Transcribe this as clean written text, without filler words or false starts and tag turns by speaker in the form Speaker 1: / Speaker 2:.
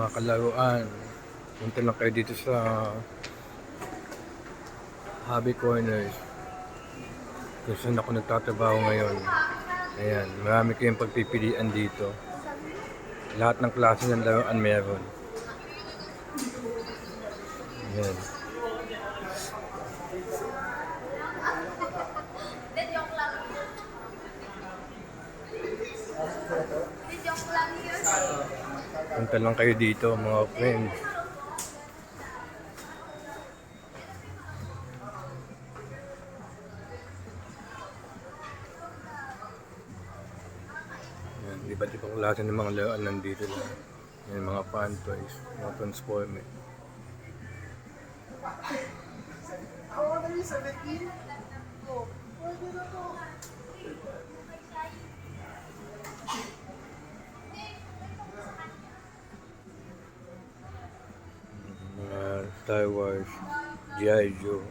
Speaker 1: mga kalaruan. Punta lang kayo dito sa Hobby Corners kung saan ako nagtatrabaho ngayon. Ayan, marami kayong pagpipilian dito. Lahat ng klase ng laruan meron. Ayan. Punta lang kayo dito mga friends. Yan, iba't ibang klase ng mga laruan nandito lang. Yan, mga fan toys, mga transformer. Mga Star Wars, G.I. Joe.